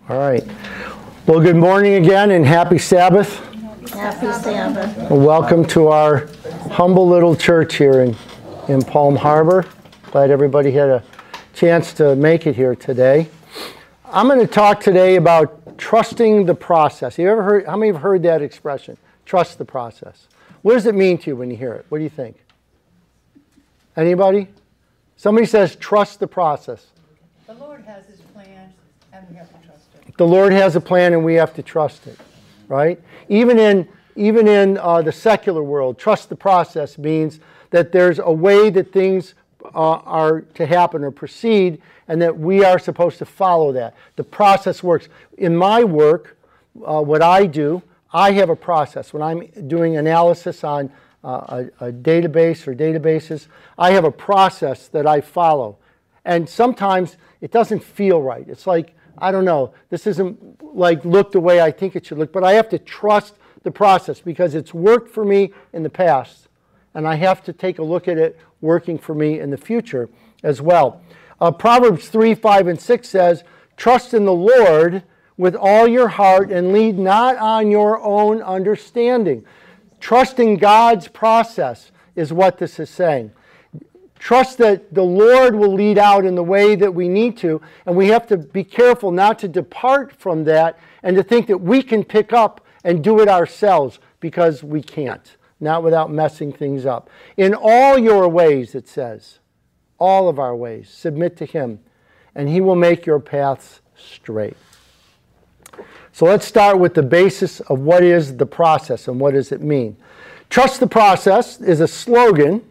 All right. Well, good morning again and happy Sabbath. Happy Sabbath. Welcome to our humble little church here in Palm Harbor. Glad everybody had a chance to make it here today. I'm going to talk today about trusting the process. How many have heard that expression? Trust the process. What does it mean to you when you hear it? What do you think? Anybody? Somebody says trust the process. The Lord has His plan, and we have to trust it. The Lord has a plan, and we have to trust it, right? Even in the secular world, trust the process means that there's a way that things are to happen or proceed, and that we are supposed to follow that. The process works. In my work, what I do, I have a process. When I'm doing analysis on a database or databases, I have a process that I follow. And sometimes it doesn't feel right. It's like, I don't know, this isn't like look the way I think it should look, but I have to trust the process because it's worked for me in the past. And I have to take a look at it working for me in the future as well. Proverbs 3, 5, and 6 says, trust in the Lord with all your heart and lean not on your own understanding. Trusting God's process is what this is saying. Trust that the Lord will lead out in the way that we need to, and we have to be careful not to depart from that and to think that we can pick up and do it ourselves, because we can't, not without messing things up. In all your ways, it says, all of our ways, submit to Him, and He will make your paths straight. So let's start with the basis of what is the process and what does it mean. Trust the process is a slogan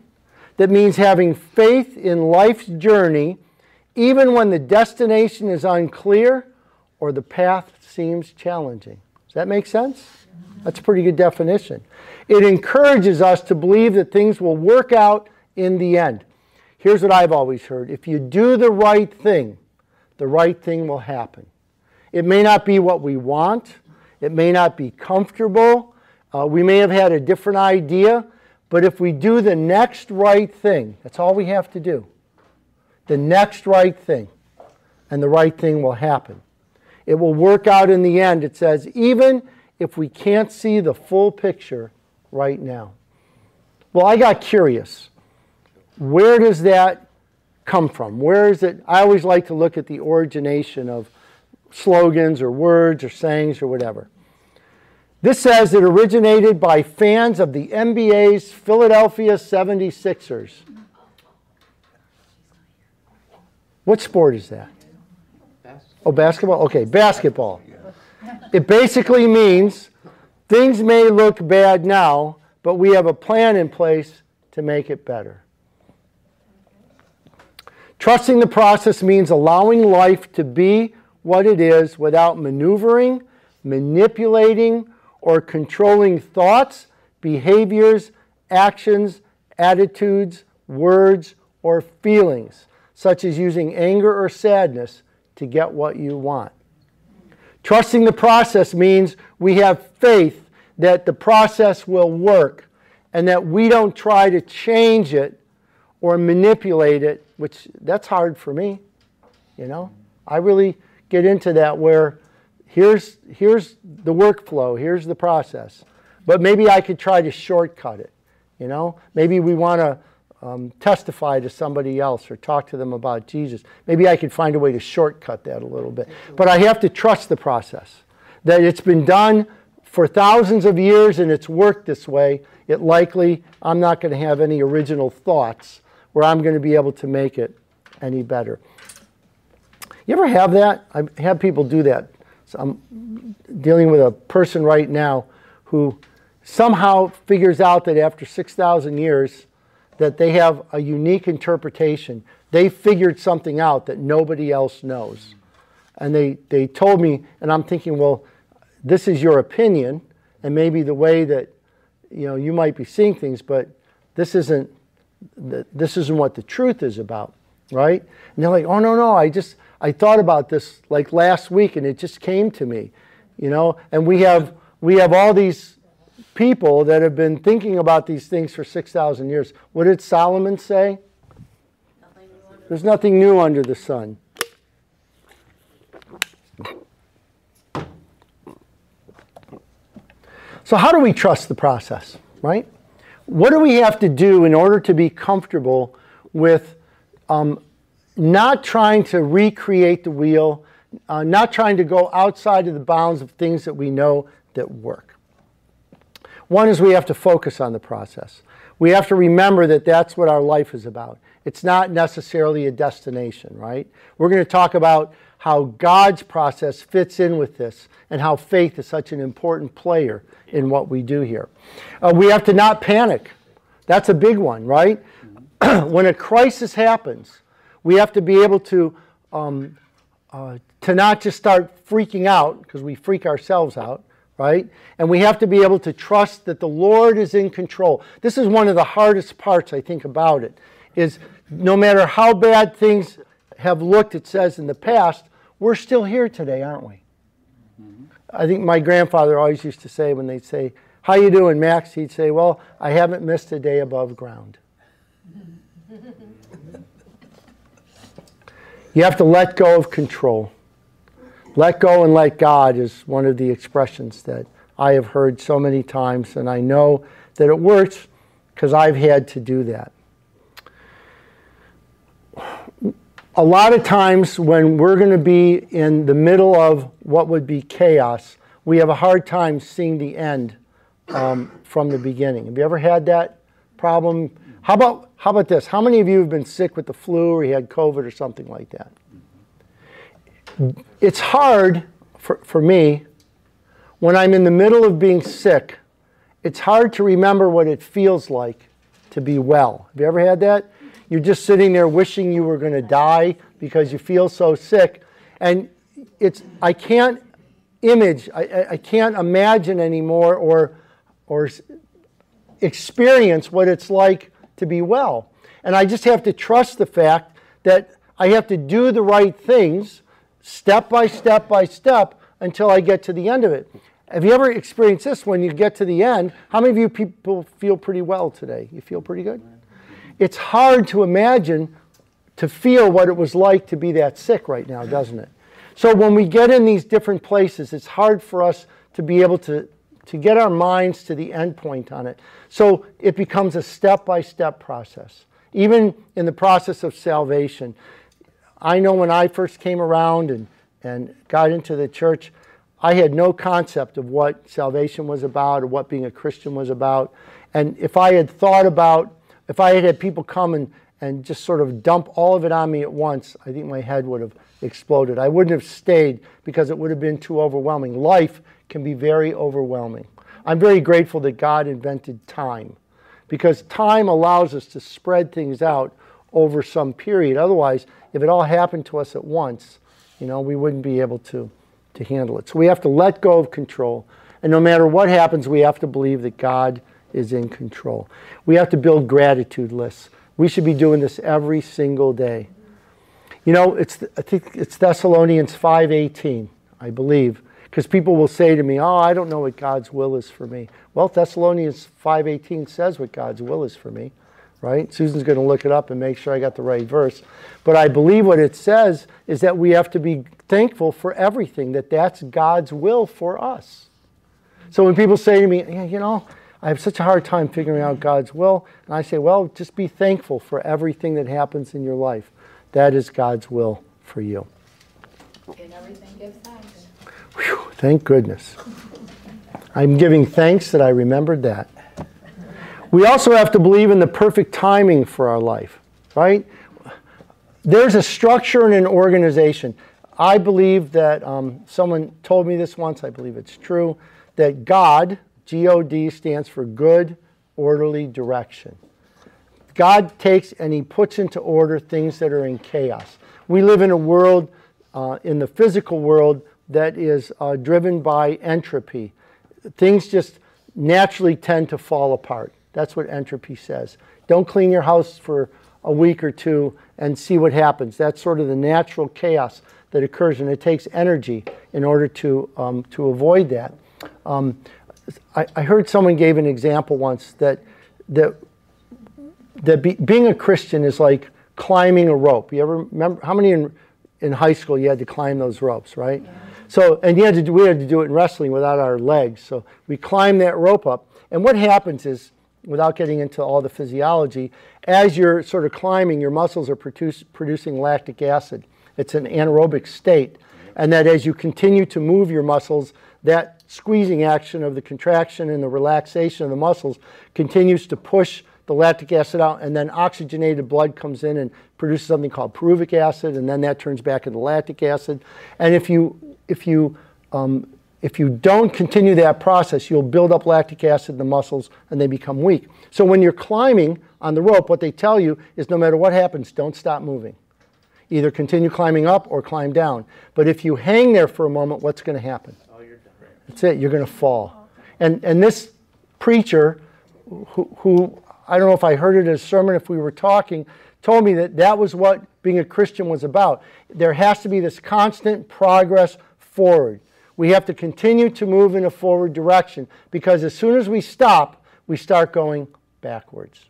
that means having faith in life's journey even when the destination is unclear or the path seems challenging. Does that make sense? That's a pretty good definition. It encourages us to believe that things will work out in the end. Here's what I've always heard. If you do the right thing will happen. It may not be what we want. It may not be comfortable. We may have had a different idea. But if we do the next right thing, that's all we have to do. The next right thing. And the right thing will happen. It will work out in the end, it says, even if we can't see the full picture right now. Well, I got curious. Where does that come from? Where is it? I always like to look at the origination of slogans or words or sayings or whatever. This says it originated by fans of the NBA's Philadelphia 76ers. What sport is that? Oh, basketball? Okay, basketball. It basically means things may look bad now, but we have a plan in place to make it better. Trusting the process means allowing life to be what it is without maneuvering, manipulating, or controlling thoughts, behaviors, actions, attitudes, words, or feelings, such as using anger or sadness to get what you want. Trusting the process means we have faith that the process will work and that we don't try to change it or manipulate it, which that's hard for me, you know. I really get into that where here's the workflow, here's the process. But maybe I could try to shortcut it, you know. Maybe we want to testify to somebody else or talk to them about Jesus. Maybe I could find a way to shortcut that a little bit. But I have to trust the process, that it's been done for thousands of years and it's worked this way. I'm not going to have any original thoughts where I'm going to be able to make it any better. You ever have that? I've had people do that. So I'm dealing with a person right now who somehow figures out that after 6,000 years that they have a unique interpretation. They figured something out that nobody else knows. And they told me, and I'm thinking, well, this is your opinion, and maybe the way that you might be seeing things, but this isn't what the truth is about, right? And they're like, oh, no, I thought about this like last week and it just came to me, and we have all these people that have been thinking about these things for 6,000 years. What did Solomon say? There's nothing new under the sun. So how do we trust the process, right? What do we have to do in order to be comfortable with not trying to recreate the wheel, not trying to go outside of the bounds of things that we know that work? One is we have to focus on the process. We have to remember that that's what our life is about. It's not necessarily a destination, right? We're going to talk about how God's process fits in with this and how faith is such an important player in what we do here. We have to not panic. That's a big one, right? When a crisis happens, we have to be able to not just start freaking out, because we freak ourselves out, right? And we have to be able to trust that the Lord is in control. This is one of the hardest parts, I think, about it, is no matter how bad things have looked, it says, in the past, we're still here today, aren't we? I think my grandfather always used to say, when they'd say, "How you doing, Max?" He'd say, "Well, I haven't missed a day above ground." You have to let go of control. Let go and let God is one of the expressions that I have heard so many times, and I know that it works because I've had to do that. A lot of times when we're going to be in the middle of what would be chaos, we have a hard time seeing the end from the beginning. Have you ever had that problem? How about this? How many of you have been sick with the flu or you had COVID or something like that? It's hard for me when I'm in the middle of being sick. It's hard to remember what it feels like to be well. Have you ever had that? You're just sitting there wishing you were going to die because you feel so sick. And I can't I can't imagine anymore or experience what it's like to be well. And I just have to trust the fact that I have to do the right things step by step by step until I get to the end of it. Have you ever experienced this when you get to the end? How many of you people feel pretty well today? You feel pretty good? It's hard to imagine, to feel what it was like to be that sick right now, doesn't it? So when we get in these different places, it's hard for us to be able to get our minds to the end point on it. So it becomes a step-by-step process. Even in the process of salvation, I know when I first came around and got into the church, I had no concept of what salvation was about or what being a Christian was about. And if I had had people come and just sort of dump all of it on me at once, I think my head would have exploded. I wouldn't have stayed because it would have been too overwhelming. Life can be very overwhelming. I'm very grateful that God invented time, because time allows us to spread things out over some period. Otherwise, if it all happened to us at once, we wouldn't be able to handle it. So we have to let go of control. And no matter what happens, we have to believe that God is in control. We have to build gratitude lists. We should be doing this every single day. I think it's Thessalonians 5:18, I believe, because people will say to me, "Oh, I don't know what God's will is for me." Well, Thessalonians 5:18 says what God's will is for me, right? Susan's going to look it up and make sure I got the right verse. But I believe what it says is that we have to be thankful for everything, that's God's will for us. So when people say to me, I have such a hard time figuring out God's will, and I say, well, just be thankful for everything that happens in your life. That is God's will for you. And everything gives thanks. Whew, thank goodness. I'm giving thanks that I remembered that. We also have to believe in the perfect timing for our life, right? There's a structure and an organization. I believe that someone told me this once, I believe it's true, that God, G-O-D, stands for good, orderly direction. God takes and he puts into order things that are in chaos. We live in a world, in the physical world, that is driven by entropy. Things just naturally tend to fall apart. That's what entropy says. Don't clean your house for a week or two and see what happens. That's sort of the natural chaos that occurs, and it takes energy in order to avoid that. I heard someone gave an example once that being a Christian is like climbing a rope. You ever remember how many in high school you had to climb those ropes, right? Yeah. So, and we had to do it in wrestling without our legs. So we climbed that rope up. And what happens is, without getting into all the physiology, as you're sort of climbing, your muscles are producing lactic acid. It's an anaerobic state. And that as you continue to move your muscles, that squeezing action of the contraction and the relaxation of the muscles continues to push the lactic acid out, and then oxygenated blood comes in and produces something called pyruvic acid, and then that turns back into lactic acid. And if you don't continue that process, you'll build up lactic acid in the muscles and they become weak. So when you're climbing on the rope, what they tell you is no matter what happens, don't stop moving. Either continue climbing up or climb down. But if you hang there for a moment, what's going to happen? Oh, you're done. That's it. You're going to fall. And this preacher, who I don't know if I heard it in a sermon, if we were talking, told me that was what being a Christian was about. There has to be this constant progress forward. We have to continue to move in a forward direction, because as soon as we stop, we start going backwards.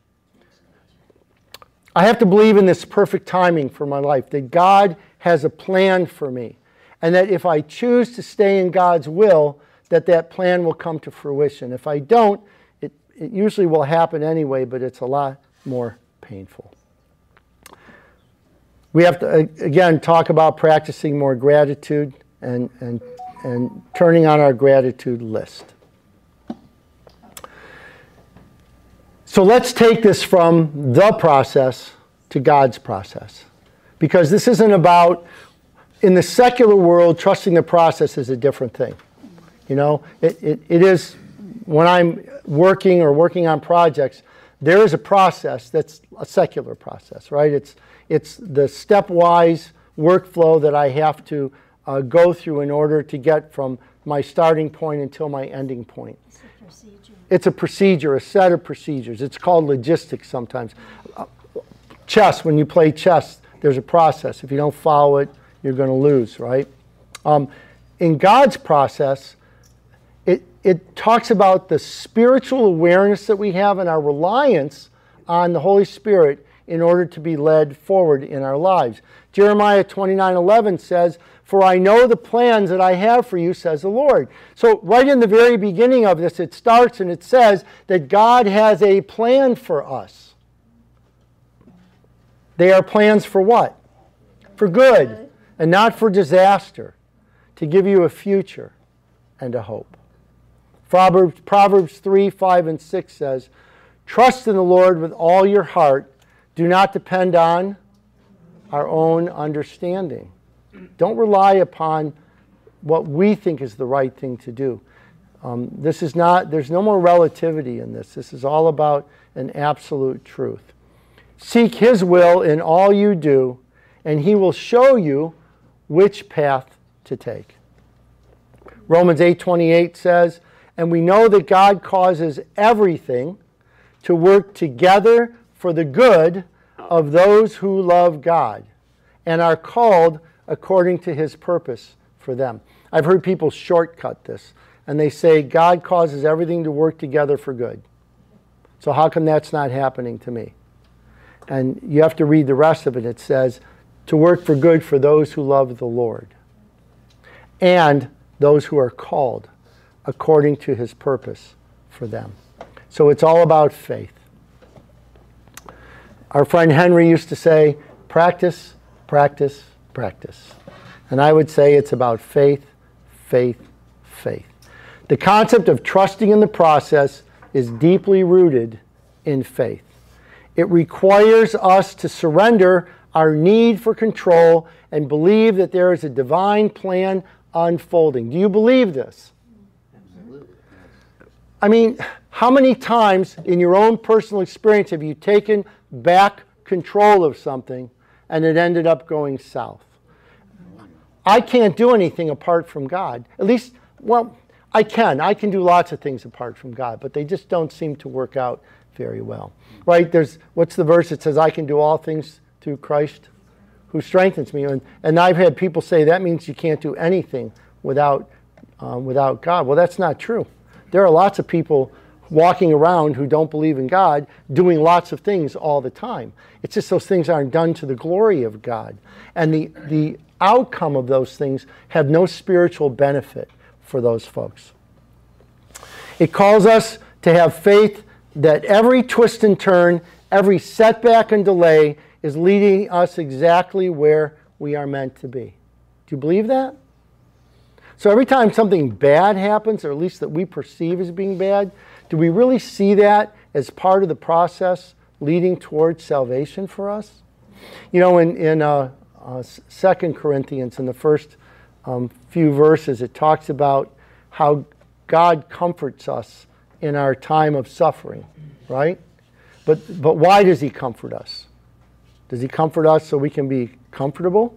I have to believe in this perfect timing for my life, that God has a plan for me, and that if I choose to stay in God's will, that plan will come to fruition. If I don't, it usually will happen anyway, but it's a lot more painful. We have to, again, talk about practicing more gratitude and turning on our gratitude list. So let's take this from the process to God's process. Because this isn't about, in the secular world, trusting the process is a different thing. You know, it is, when I'm working on projects, there is a process that's a secular process, right? It's the stepwise workflow that I have to go through in order to get from my starting point until my ending point. It's a procedure, a set of procedures. It's called logistics sometimes. Chess, when you play chess, there's a process. If you don't follow it, you're going to lose, right? In God's process, it talks about the spiritual awareness that we have and our reliance on the Holy Spirit in order to be led forward in our lives. Jeremiah 29:11 says, "For I know the plans that I have for you, says the Lord." So right in the very beginning of this, it starts and it says that God has a plan for us. They are plans for what? For good, and not for disaster, to give you a future and a hope. Proverbs 3, 5, and 6 says, "Trust in the Lord with all your heart. Do not depend on our own understanding." Don't rely upon what we think is the right thing to do. There's no more relativity in this. This is all about an absolute truth. Seek His will in all you do, and He will show you which path to take. Romans 8:28 says, "And we know that God causes everything to work together for the good of those who love God and are called according to His purpose for them." I've heard people shortcut this, and they say God causes everything to work together for good. So how come that's not happening to me? And you have to read the rest of it. It says, to work for good for those who love the Lord and those who are called according to His purpose for them. So it's all about faith. Our friend Henry used to say, practice, practice, practice. And I would say it's about faith, faith, faith. The concept of trusting in the process is deeply rooted in faith. It requires us to surrender our need for control and believe that there is a divine plan unfolding. Do you believe this? Absolutely. I mean, how many times in your own personal experience have you taken back control of something and it ended up going south? I can't do anything apart from God. At least, well, I can. I can do lots of things apart from God, but they just don't seem to work out very well. Right? What's the verse that says, "I can do all things through Christ who strengthens me"? And I've had people say that means you can't do anything without God. Well, that's not true. There are lots of people walking around who don't believe in God doing lots of things all the time. It's just those things aren't done to the glory of God. And the outcome of those things have no spiritual benefit for those folks. It calls us to have faith that every twist and turn, every setback and delay is leading us exactly where we are meant to be. Do you believe that? So every time something bad happens, or at least that we perceive as being bad, do we really see that as part of the process leading towards salvation for us? You know, in 2 Corinthians, in the first few verses, it talks about how God comforts us in our time of suffering, right? But why does he comfort us? Does he comfort us so we can be comfortable?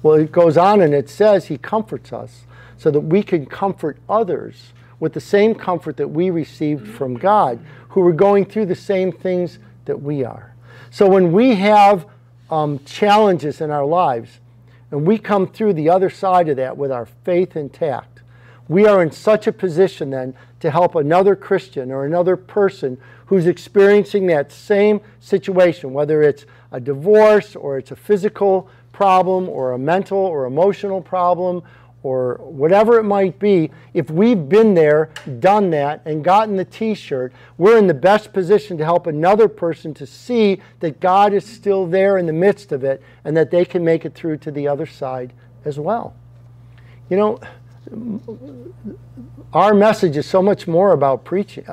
Well, it goes on and it says he comforts us so that we can comfort others with the same comfort that we received from God, who are going through the same things that we are. So when we have challenges in our lives, and we come through the other side of that with our faith intact, we are in such a position then to help another Christian or another person who's experiencing that same situation, whether it's a divorce or it's a physical problem or a mental or emotional problem or whatever it might be. If we've been there, done that, and gotten the t-shirt, we're in the best position to help another person to see that God is still there in the midst of it and that they can make it through to the other side as well. You know, our message is so much more about preaching,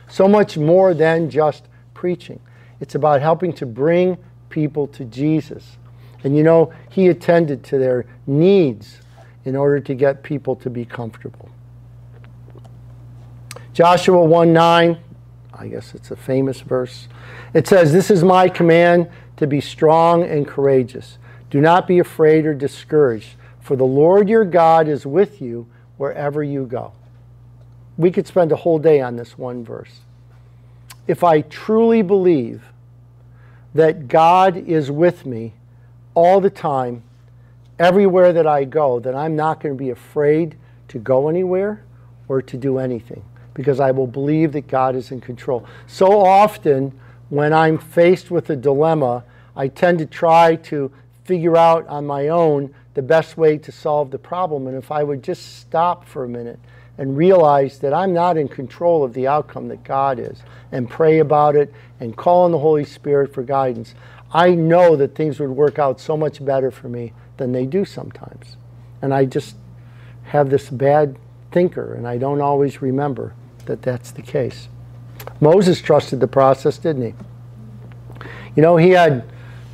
so much more than just preaching. It's about helping to bring people to Jesus. And you know, he attended to their needs in order to get people to be comfortable. Joshua 1:9, I guess it's a famous verse. It says, "This is my command, to be strong and courageous. Do not be afraid or discouraged, for the Lord your God is with you wherever you go." We could spend a whole day on this one verse. If I truly believe that God is with me all the time, everywhere that I go, then I'm not going to be afraid to go anywhere or to do anything, because I will believe that God is in control. So often when I'm faced with a dilemma, I tend to try to figure out on my own the best way to solve the problem. And if I would just stop for a minute and realize that I'm not in control of the outcome, that God is, and pray about it and call on the Holy Spirit for guidance, I know that things would work out so much better for me than they do sometimes. And I just have this bad thinker, and I don't always remember that that's the case. Moses trusted the process, didn't he? You know, he had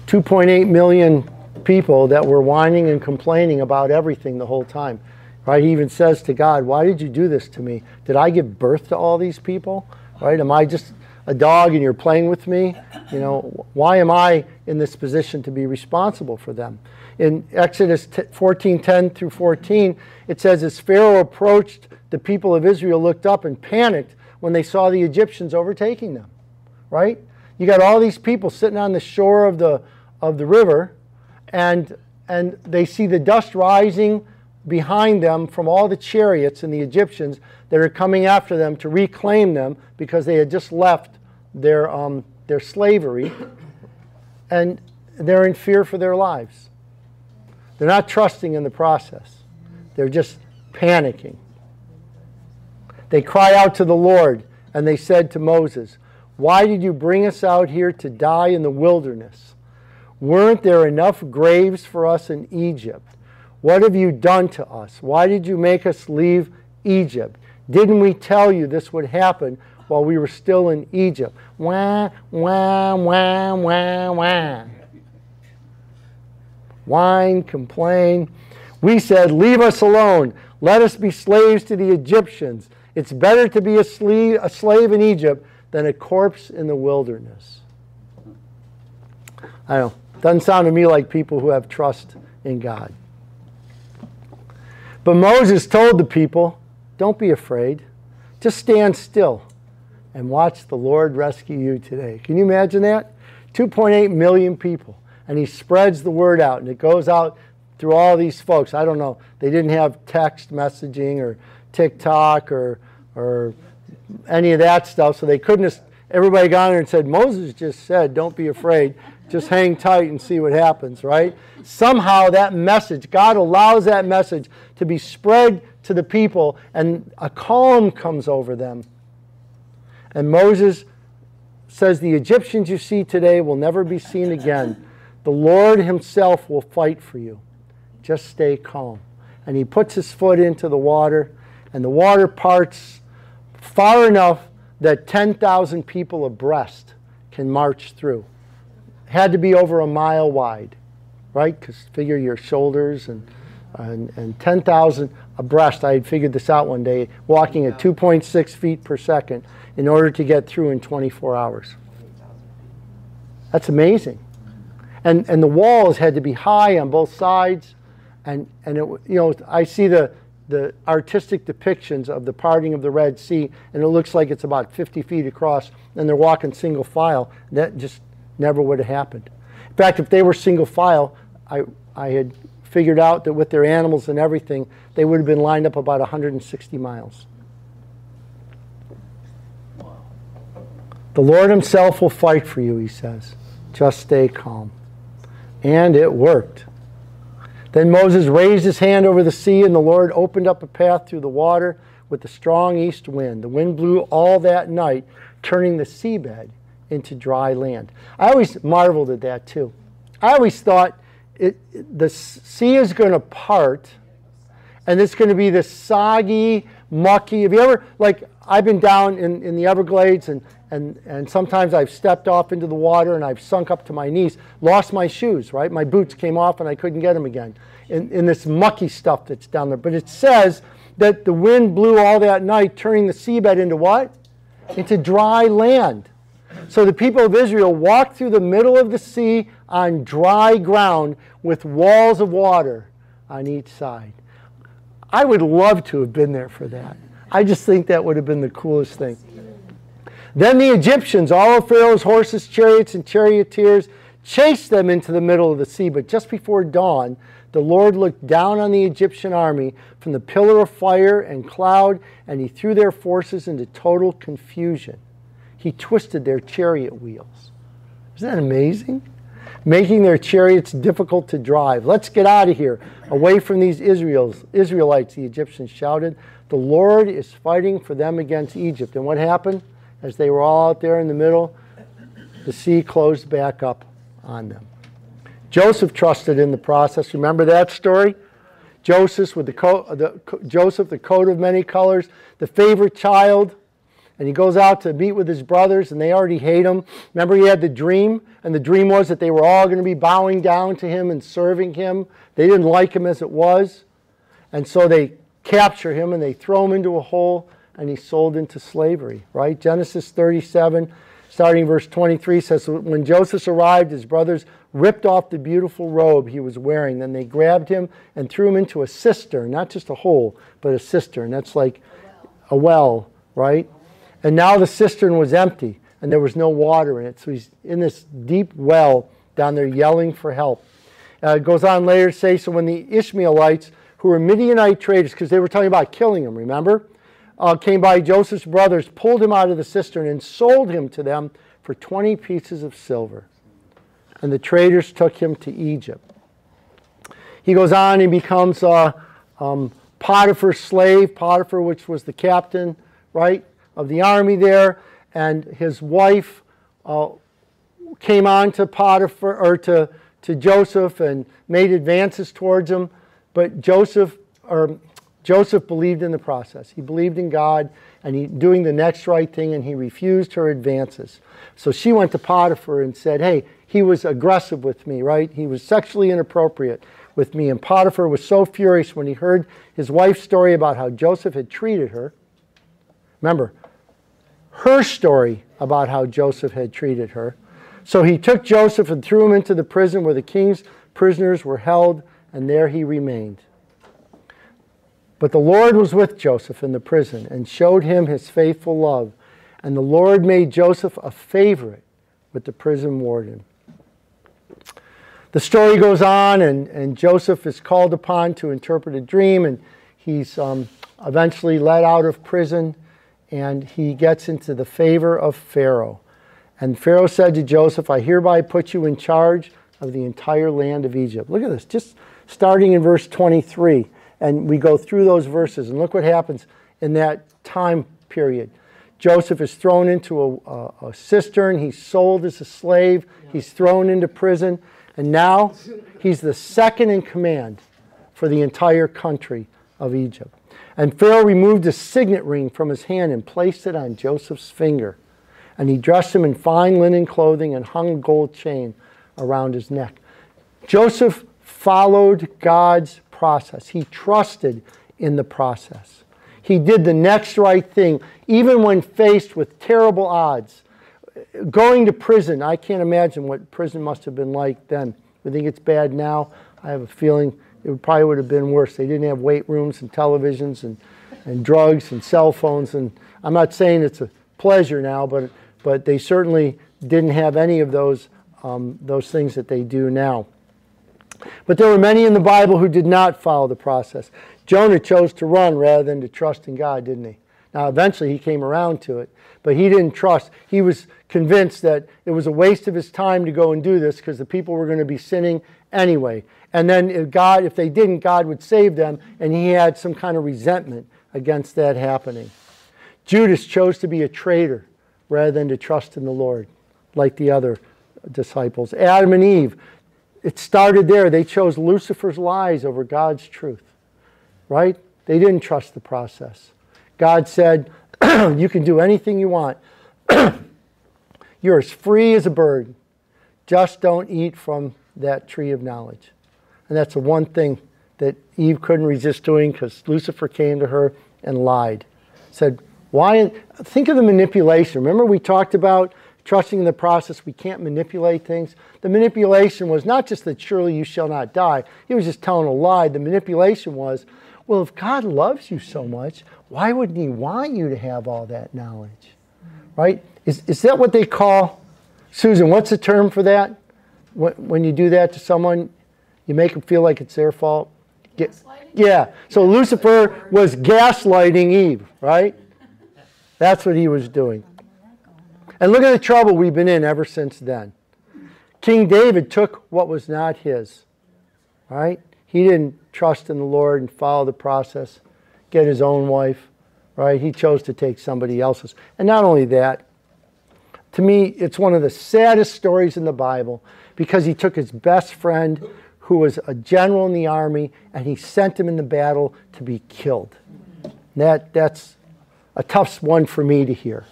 2.8 million people that were whining and complaining about everything the whole time. Right? He even says to God, "Why did you do this to me? Did I give birth to all these people? Right? Am I just a dog and you're playing with me? You know, why am I in this position to be responsible for them?" In Exodus 14:10 through 14, it says, "As Pharaoh approached, the people of Israel looked up and panicked when they saw the Egyptians overtaking them." Right? You got all these people sitting on the shore of the river, and they see the dust rising behind them from all the chariots and the Egyptians that are coming after them to reclaim them because they had just left their slavery, and they're in fear for their lives. They're not trusting in the process. They're just panicking. They cry out to the Lord, and they said to Moses, "Why did you bring us out here to die in the wilderness? Weren't there enough graves for us in Egypt? What have you done to us? Why did you make us leave Egypt? Didn't we tell you this would happen while we were still in Egypt?" Wah, wah, wah, wah, wah. Whine, complain. "We said, 'Leave us alone. Let us be slaves to the Egyptians. It's better to be a slave in Egypt than a corpse in the wilderness.'" I don't know. Doesn't sound to me like people who have trust in God. But Moses told the people, "Don't be afraid. Just stand still and watch the Lord rescue you today." Can you imagine that? 2.8 million people. And he spreads the word out, and it goes out through all these folks. I don't know. They didn't have text messaging or TikTok or any of that stuff, so they couldn't everybody got on there and said, Moses just said, don't be afraid. Just hang tight and see what happens, right? Somehow that message, God allows that message to be spread to the people, and a calm comes over them. And Moses says, the Egyptians you see today will never be seen again. The Lord himself will fight for you. Just stay calm. And he puts his foot into the water, and the water parts far enough that 10,000 people abreast can march through. Had to be over a mile wide, right? Because figure your shoulders and 10,000 abreast. I had figured this out one day, walking at 2.6 feet per second in order to get through in 24 hours. That's amazing. And the walls had to be high on both sides. And it, you know, I see the artistic depictions of the parting of the Red Sea, and it looks like it's about 50 feet across, and they're walking single file. That just never would have happened. In fact, if they were single file, I had figured out that with their animals and everything, they would have been lined up about 160 miles. The Lord himself will fight for you, he says. Just stay calm. And it worked. Then Moses raised his hand over the sea, and the Lord opened up a path through the water with a strong east wind. The wind blew all that night, turning the seabed into dry land. I always marveled at that too. I always thought the sea is going to part, and it's going to be this soggy, mucky. Have you ever, like, I've been down in the Everglades, and sometimes I've stepped off into the water and I've sunk up to my knees, lost my shoes, right? My boots came off and I couldn't get them again in this mucky stuff that's down there. But it says that the wind blew all that night, turning the seabed into what? Into dry land. So the people of Israel walked through the middle of the sea on dry ground with walls of water on each side. I would love to have been there for that. I just think that would have been the coolest thing. Then the Egyptians, all of Pharaoh's horses, chariots, and charioteers, chased them into the middle of the sea. But just before dawn, the Lord looked down on the Egyptian army from the pillar of fire and cloud, and he threw their forces into total confusion. He twisted their chariot wheels. Isn't that amazing? Making their chariots difficult to drive. Let's get out of here, away from these Israelites, the Egyptians shouted. The Lord is fighting for them against Egypt. And what happened? As they were all out there in the middle, the sea closed back up on them. Joseph trusted in the process. Remember that story? Joseph, with the coat of many colors, the favorite child. And he goes out to meet with his brothers, and they already hate him. Remember, he had the dream, and the dream was that they were all going to be bowing down to him and serving him. They didn't like him as it was. And so they capture him, and they throw him into a hole, and he's sold into slavery, right? Genesis 37, starting verse 23, says, when Joseph arrived, his brothers ripped off the beautiful robe he was wearing. Then they grabbed him and threw him into a cistern, not just a hole, but a cistern. That's like a well, right? And now the cistern was empty, and there was no water in it. So he's in this deep well down there yelling for help. It goes on later to say, so when the Ishmaelites, who were Midianite traders, because they were talking about killing him, remember? Came by, Joseph's brothers pulled him out of the cistern and sold him to them for 20 pieces of silver. And the traders took him to Egypt. He goes on and becomes Potiphar's slave, Potiphar, which was the captain, right, of the army there. And his wife came on to Potiphar, or to Joseph, and made advances towards him. But Joseph believed in the process. He believed in God and he doing the next right thing, and he refused her advances. So she went to Potiphar and said, hey, he was aggressive with me, right? He was sexually inappropriate with me. And Potiphar was so furious when he heard his wife's story about how Joseph had treated her. Remember, her story about how Joseph had treated her. So he took Joseph and threw him into the prison where the king's prisoners were held, and there he remained. But the Lord was with Joseph in the prison and showed him his faithful love. And the Lord made Joseph a favorite with the prison warden. The story goes on, and Joseph is called upon to interpret a dream, and he's eventually let out of prison. and he gets into the favor of Pharaoh. And Pharaoh said to Joseph, I hereby put you in charge of the entire land of Egypt. Look at this, just starting in verse 23. And we go through those verses, and look what happens in that time period. Joseph is thrown into a cistern. He's sold as a slave. He's thrown into prison. And now he's the second in command for the entire country of Egypt. And Pharaoh removed a signet ring from his hand and placed it on Joseph's finger. And he dressed him in fine linen clothing and hung a gold chain around his neck. Joseph followed God's process. He trusted in the process. He did the next right thing, even when faced with terrible odds. Going to prison, I can't imagine what prison must have been like then. We think it's bad now. I have a feeling it probably would have been worse. They didn't have weight rooms and televisions and drugs and cell phones. And I'm not saying it's a pleasure now, but they certainly didn't have any of those things that they do now. But there were many in the Bible who did not follow the process. Jonah chose to run rather than to trust in God, didn't he? Now, eventually he came around to it, but he didn't trust. He was convinced that it was a waste of his time to go and do this because the people were going to be sinning anyway. And then if they didn't, God would save them, and he had some kind of resentment against that happening. Judas chose to be a traitor rather than to trust in the Lord, like the other disciples. Adam and Eve, it started there. They chose Lucifer's lies over God's truth, right? They didn't trust the process. God said, you can do anything you want. You're as free as a bird. Just don't eat from that tree of knowledge. And that's the one thing that Eve couldn't resist doing because Lucifer came to her and lied. Said, why? Think of the manipulation. Remember we talked about trusting in the process. We can't manipulate things. The manipulation was not just that surely you shall not die. He was just telling a lie. The manipulation was, well, if God loves you so much, why wouldn't he want you to have all that knowledge? Right? Is that what they call, Susan, what's the term for that? When you do that to someone, you make them feel like it's their fault? Gaslighting? Yeah. So Lucifer was gaslighting Eve, right? That's what he was doing. And look at the trouble we've been in ever since then. King David took what was not his, right? He didn't trust in the Lord and follow the process, get his own wife, right? He chose to take somebody else's. And not only that, to me, it's one of the saddest stories in the Bible because he took his best friend who was a general in the army and he sent him in the battle to be killed. That's a tough one for me to hear,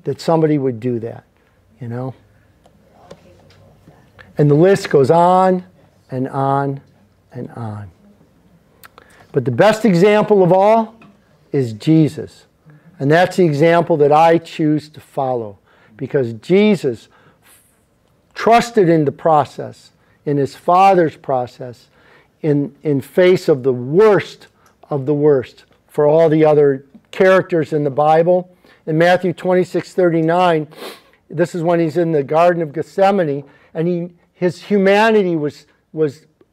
that somebody would do that, you know? And the list goes on and on and on. But the best example of all is Jesus. And that's the example that I choose to follow. Because Jesus trusted in the process, in his Father's process, in face of the worst for all the other characters in the Bible. In Matthew 26:39, this is when he's in the Garden of Gethsemane, and his humanity was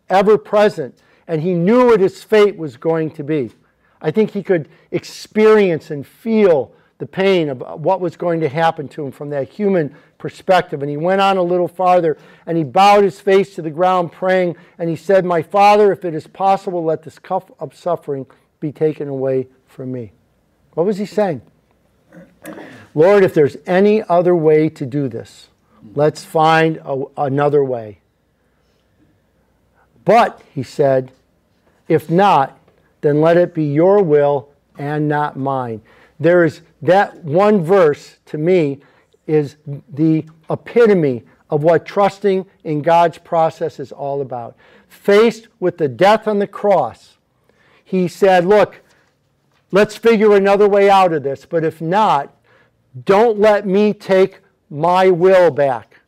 ever present, and he knew what his fate was going to be. I think he could experience and feel the pain of what was going to happen to him from that human perspective. And he went on a little farther, and he bowed his face to the ground praying, and he said, "My Father, if it is possible, let this cup of suffering be taken away from me." What was he saying? Lord, if there's any other way to do this, let's find another way. But, he said, if not, then let it be your will and not mine. There is that one verse, to me, is the epitome of what trusting in God's process is all about. Faced with the death on the cross, he said, look, let's figure another way out of this, but if not, don't let me take my will back.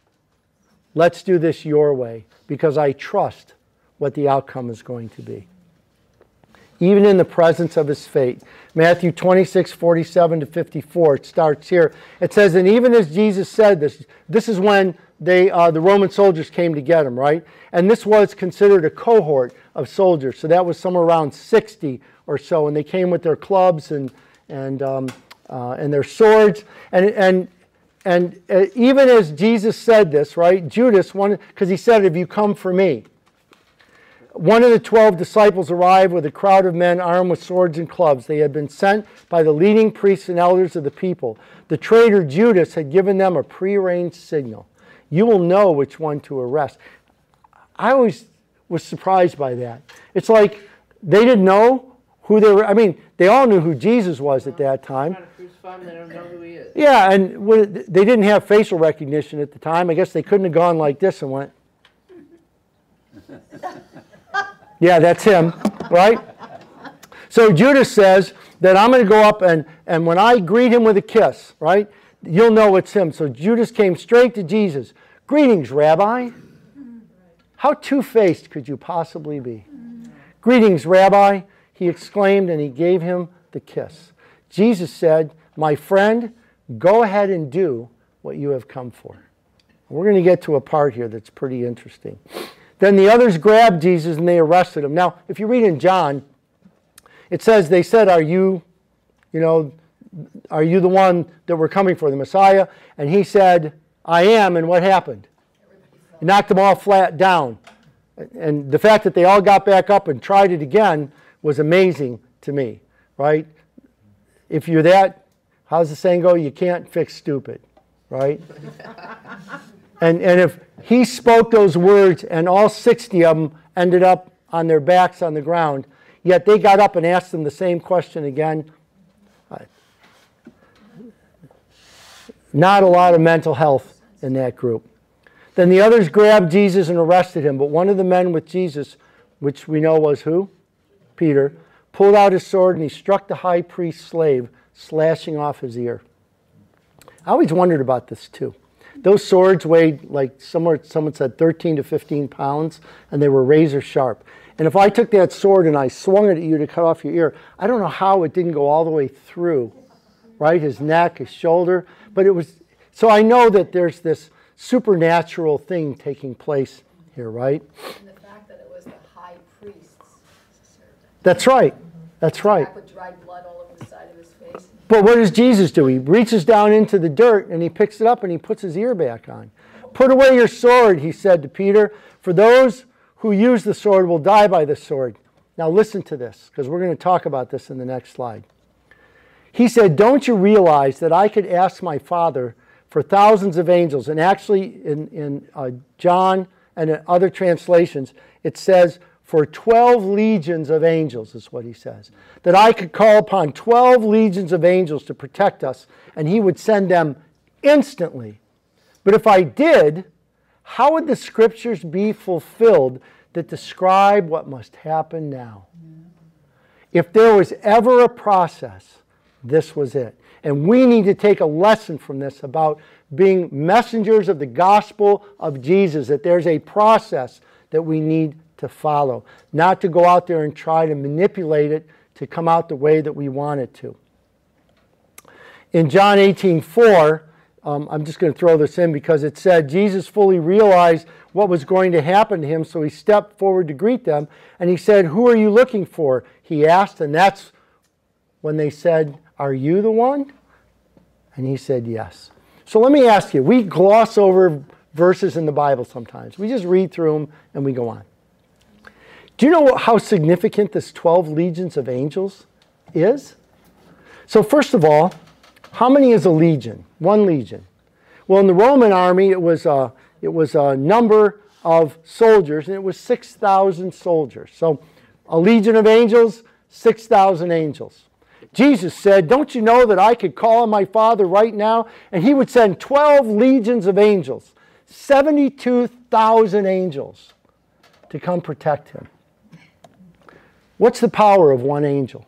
Let's do this your way, because I trust what the outcome is going to be. Even in the presence of his fate. Matthew 26:47-54, it starts here. It says, and even as Jesus said this is when the Roman soldiers came to get him, right? And this was considered a cohort of soldiers. So that was somewhere around 60 or so. And they came with their clubs and and their swords. And even as Jesus said this, right, Judas, because he said, "If you come for me." One of the 12 disciples arrived with a crowd of men armed with swords and clubs. They had been sent by the leading priests and elders of the people. The traitor Judas had given them a prearranged signal. You will know which one to arrest. I always was surprised by that. It's like they didn't know who they were. I mean, they all knew who Jesus was at that time. They don't know who he is. Yeah, and they didn't have facial recognition at the time. I guess they couldn't have gone like this and went, yeah, that's him, right? So Judas says that I'm going to go up and when I greet him with a kiss, right, you'll know it's him. So Judas came straight to Jesus. Greetings, Rabbi. How two-faced could you possibly be? Greetings, Rabbi, he exclaimed, and he gave him the kiss. Jesus said, my friend, go ahead and do what you have come for. We're going to get to a part here that's pretty interesting. Then the others grabbed Jesus and they arrested him. Now, if you read in John, it says they said, are you the one that we're coming for, the Messiah? And he said, I am. And what happened? He knocked them all flat down. And the fact that they all got back up and tried it again was amazing to me, right? If you're that, how's the saying go? You can't fix stupid, right? And if he spoke those words and all 60 of them ended up on their backs on the ground, yet they got up and asked him the same question again. Not a lot of mental health in that group. Then the others grabbed Jesus and arrested him, but one of the men with Jesus, which we know was who? Peter, pulled out his sword and he struck the high priest's slave, slashing off his ear. I always wondered about this too. Those swords weighed like someone said 13 to 15 pounds, and they were razor sharp. And if I took that sword and I swung it at you to cut off your ear, I don't know how it didn't go all the way through, right? His neck, his shoulder. But it was, so I know that there's this supernatural thing taking place here, right? And the fact that it was the high priest's servant. That's right. That's right. Back with dried blood all over the side of his face. But what does Jesus do? He reaches down into the dirt and he picks it up and he puts his ear back on. Put away your sword, he said to Peter, for those who use the sword will die by the sword. Now listen to this, because we're going to talk about this in the next slide. He said, don't you realize that I could ask my Father for thousands of angels? And actually in John and in other translations, it says for 12 legions of angels is what he says. That I could call upon 12 legions of angels to protect us, and he would send them instantly. But if I did, how would the scriptures be fulfilled that describe what must happen now? If there was ever a process, this was it. And we need to take a lesson from this about being messengers of the gospel of Jesus, that there's a process that we need to follow, not to go out there and try to manipulate it to come out the way that we want it to. In John 18:4, I'm just going to throw this in because it said Jesus fully realized what was going to happen to him, so he stepped forward to greet them, and he said, who are you looking for? He asked, and that's when they said, are you the one? And he said, yes. So let me ask you, we gloss over verses in the Bible sometimes. We just read through them and we go on. Do you know how significant this 12 legions of angels is? So first of all, how many is a legion? One legion. Well, in the Roman army, it was a number of soldiers, and it was 6,000 soldiers. So a legion of angels, 6,000 angels. Jesus said, don't you know that I could call on my Father right now, and he would send 12 legions of angels, 72,000 angels to come protect him. What's the power of one angel?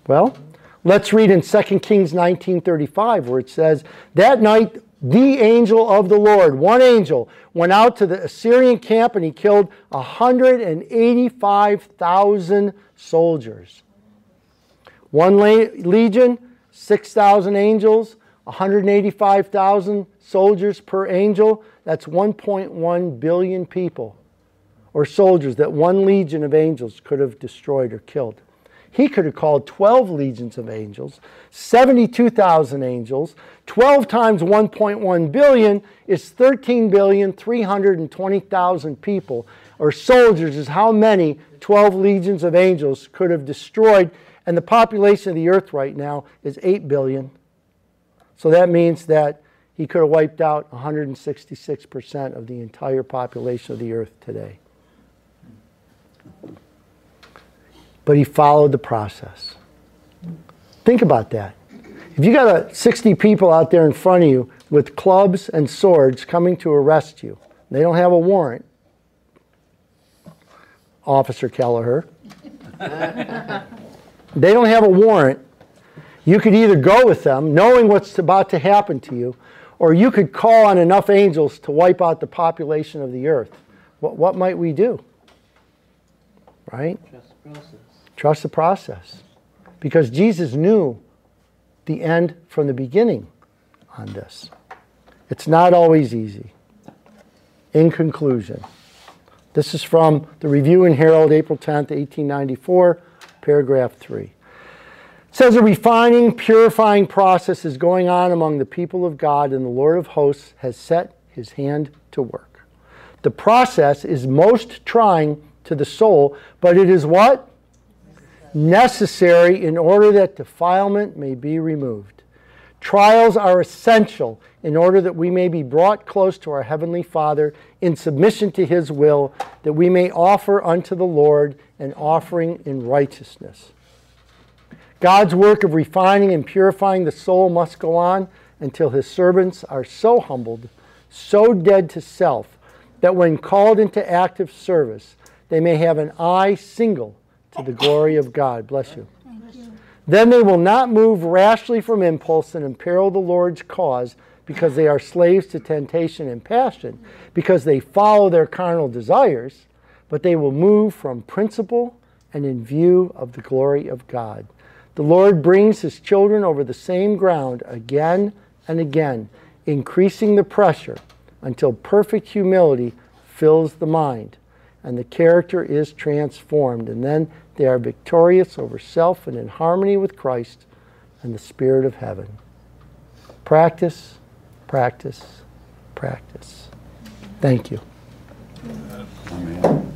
Well, let's read in 2 Kings 19:35 where it says, that night the angel of the Lord, one angel, went out to the Assyrian camp and he killed 185,000 soldiers. One legion, 6,000 angels, 185,000 soldiers per angel. That's 1.1 billion people or soldiers that one legion of angels could have destroyed or killed. He could have called 12 legions of angels, 72,000 angels. 12 times 1.1 billion is 13,320,000 people, or soldiers, is how many 12 legions of angels could have destroyed. And the population of the earth right now is 8 billion. So that means that he could have wiped out 166% of the entire population of the earth today. But he followed the process. Think about that. If you got 60 people out there in front of you with clubs and swords coming to arrest you, they don't have a warrant, Officer Kelleher. They don't have a warrant. You could either go with them, knowing what's about to happen to you, or you could call on enough angels to wipe out the population of the earth. What might we do? Right? Trust the process. Trust the process. Because Jesus knew the end from the beginning on this. It's not always easy. In conclusion, this is from the Review and Herald, April 10th, 1894, paragraph 3. It says a refining, purifying process is going on among the people of God, and the Lord of hosts has set his hand to work. The process is most trying to the soul, but it is what? Necessary in order that defilement may be removed. Trials are essential in order that we may be brought close to our Heavenly Father in submission to his will, that we may offer unto the Lord an offering in righteousness. God's work of refining and purifying the soul must go on until his servants are so humbled, so dead to self, that when called into active service, they may have an eye single to the glory of God. Bless you. Then they will not move rashly from impulse and imperil the Lord's cause because they are slaves to temptation and passion, because they follow their carnal desires, but they will move from principle and in view of the glory of God. The Lord brings his children over the same ground again and again, increasing the pressure until perfect humility fills the mind and the character is transformed, and then they are victorious over self and in harmony with Christ and the Spirit of heaven. Practice, practice, practice. Thank you. Amen.